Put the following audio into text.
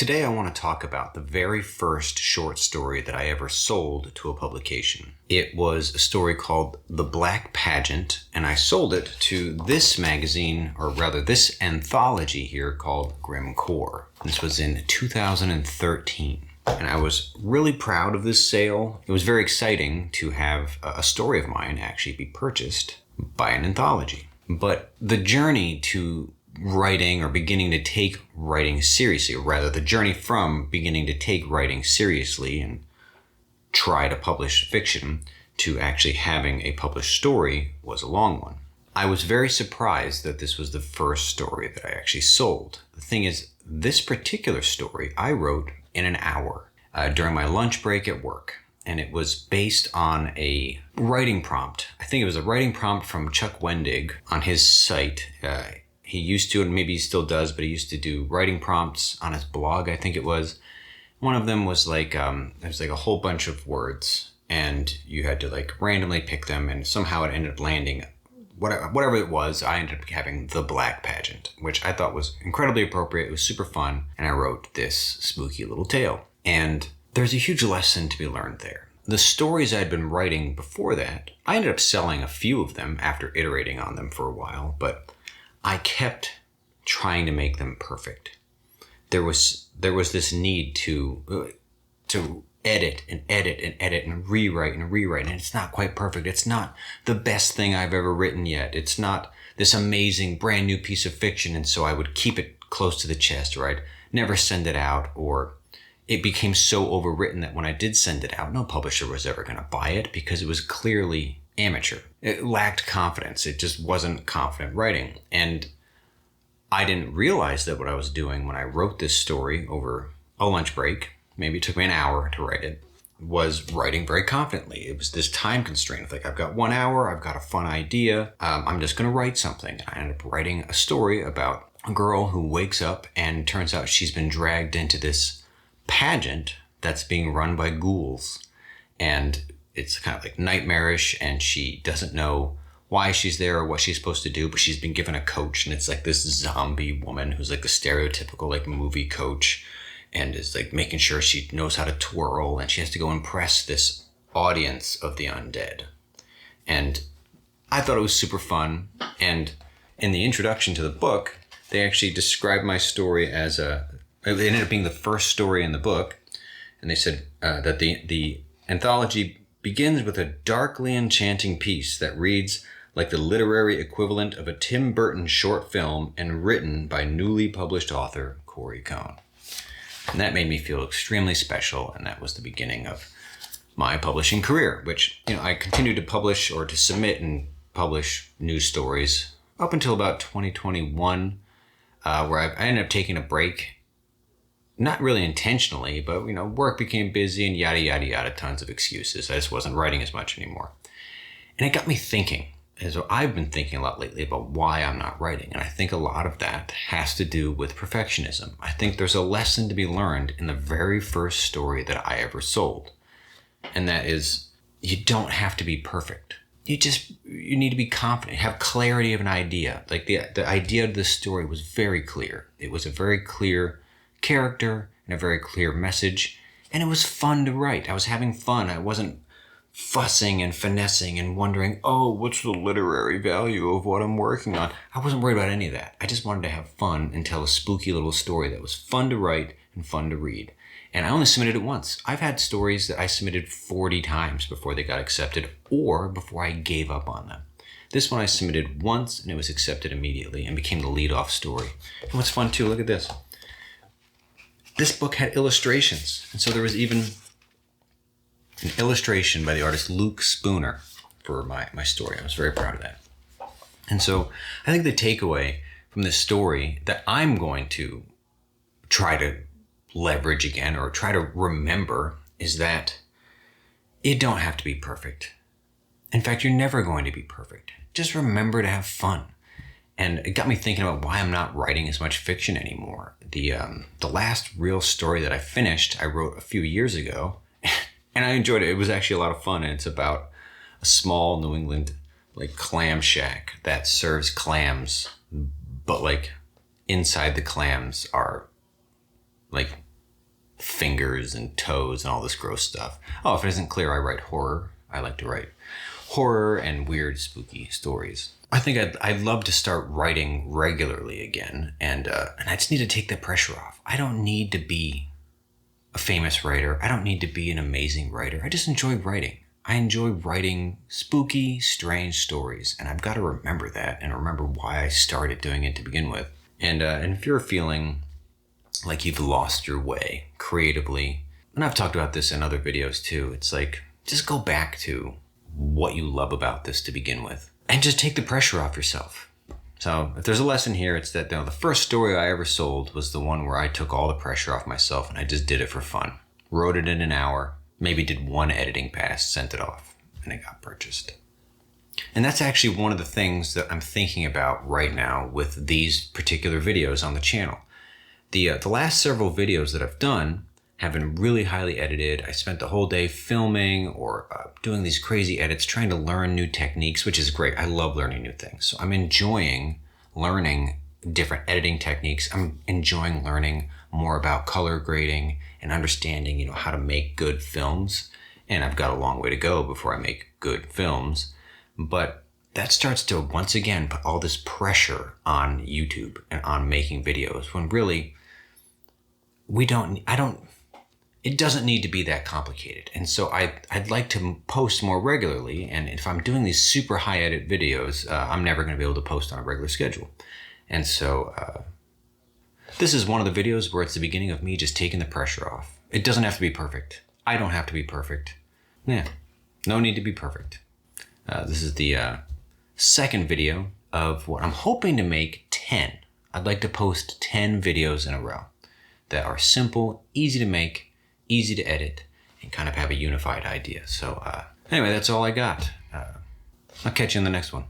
Today I want to talk about the very first short story that I ever sold to a publication. It was a story called The Black Pageant, and I sold it to this magazine, or rather this anthology here called Grim Core. This was in 2013. And I was really proud of this sale. It was very exciting to have a story of mine actually be purchased by an anthology. But the journey to writing or beginning to take writing seriously, or rather the journey from beginning to take writing seriously and try to publish fiction to actually having a published story was a long one. I was very surprised that this was the first story that I actually sold. The thing is, this particular story I wrote in an hour during my lunch break at work. And it was based on a writing prompt. I think it was a writing prompt from Chuck Wendig on his site. He used to, and maybe he still does, but he used to do writing prompts on his blog, I think it was. One of them was like, there was like a whole bunch of words, and you had to like randomly pick them, and somehow it ended up landing, whatever it was, I ended up having The Black Pageant, which I thought was incredibly appropriate. It was super fun, and I wrote this spooky little tale. And there's a huge lesson to be learned there. The stories I'd been writing before that, I ended up selling a few of them after iterating on them for a while, but I kept trying to make them perfect. There was this need to edit and rewrite, and it's not quite perfect. It's not the best thing I've ever written yet. It's not this amazing brand new piece of fiction, and so I would keep it close to the chest, or I'd never send it out, or it became so overwritten that when I did send it out, no publisher was ever going to buy it because it was clearly amateur. It lacked confidence. It just wasn't confident writing. And I didn't realize that what I was doing when I wrote this story over a lunch break, maybe it took me an hour to write it, was writing very confidently. It was this time constraint. Like, I've got 1 hour, I've got a fun idea, I'm just going to write something. And I ended up writing a story about a girl who wakes up and turns out she's been dragged into this pageant that's being run by ghouls. And it's kind of like nightmarish, and she doesn't know why she's there or what she's supposed to do, but she's been given a coach, and it's like this zombie woman who's like the stereotypical like movie coach, and is like making sure she knows how to twirl, and she has to go impress this audience of the undead. And I thought it was super fun. And in the introduction to the book, they actually described my story as it ended up being the first story in the book, and they said that the anthology begins with a darkly enchanting piece that reads like the literary equivalent of a Tim Burton short film and written by newly published author Cory. And that made me feel extremely special, and that was the beginning of my publishing career, which, I continued to publish or to submit and publish news stories up until about 2021, where I ended up taking a break. Not really intentionally, but, work became busy and yada, yada, yada, tons of excuses. I just wasn't writing as much anymore. And it got me thinking, as I've been thinking a lot lately about why I'm not writing. And I think a lot of that has to do with perfectionism. I think there's a lesson to be learned in the very first story that I ever sold. And that is, you don't have to be perfect. You need to be confident, have clarity of an idea. Like the idea of this story was very clear. It was a very clear character and a very clear message, and it was fun to write. I was having fun. I wasn't fussing and finessing and wondering, what's the literary value of what I'm working on? I wasn't worried about any of that. I just wanted to have fun and tell a spooky little story that was fun to write and fun to read. And I only submitted it once. I've had stories that I submitted 40 times before they got accepted, or before I gave up on them. This one I submitted once, and it was accepted immediately and became the lead-off story. And what's fun too, look at this. This book had illustrations, and so there was even an illustration by the artist Luke Spooner for my story. I was very proud of that. And so I think the takeaway from this story that I'm going to try to leverage again, or try to remember, is that you don't have to be perfect. In fact, you're never going to be perfect. Just remember to have fun. And it got me thinking about why I'm not writing as much fiction anymore. The last real story that I finished, I wrote a few years ago, and I enjoyed it. It was actually a lot of fun, and it's about a small New England like Clam Shack that serves clams, but like inside the clams are like fingers and toes and all this gross stuff. Oh, if it isn't clear, I write horror. I like to write horror and weird, spooky stories. I think I'd love to start writing regularly again, and I just need to take the pressure off. I don't need to be a famous writer. I don't need to be an amazing writer. I just enjoy writing. I enjoy writing spooky, strange stories, and I've got to remember that and remember why I started doing it to begin with. And if you're feeling like you've lost your way creatively, and I've talked about this in other videos too, it's like, just go back to what you love about this to begin with. And just take the pressure off yourself. So if there's a lesson here, it's that the first story I ever sold was the one where I took all the pressure off myself and I just did it for fun. Wrote it in an hour, maybe did one editing pass, sent it off, and it got purchased. And that's actually one of the things that I'm thinking about right now with these particular videos on the channel. The last several videos that I've done have been really highly edited. I spent the whole day filming or doing these crazy edits, trying to learn new techniques, which is great. I love learning new things. So I'm enjoying learning different editing techniques. I'm enjoying learning more about color grading and understanding, how to make good films. And I've got a long way to go before I make good films. But that starts to, once again, put all this pressure on YouTube and on making videos when really it doesn't need to be that complicated. And so I'd like to post more regularly. And if I'm doing these super high edit videos, I'm never going to be able to post on a regular schedule. And so this is one of the videos where it's the beginning of me just taking the pressure off. It doesn't have to be perfect. I don't have to be perfect. Yeah, no need to be perfect. This is the second video of what I'm hoping to make 10. I'd like to post 10 videos in a row that are simple, easy to make, easy to edit, and kind of have a unified idea. So anyway, that's all I got. I'll catch you in the next one.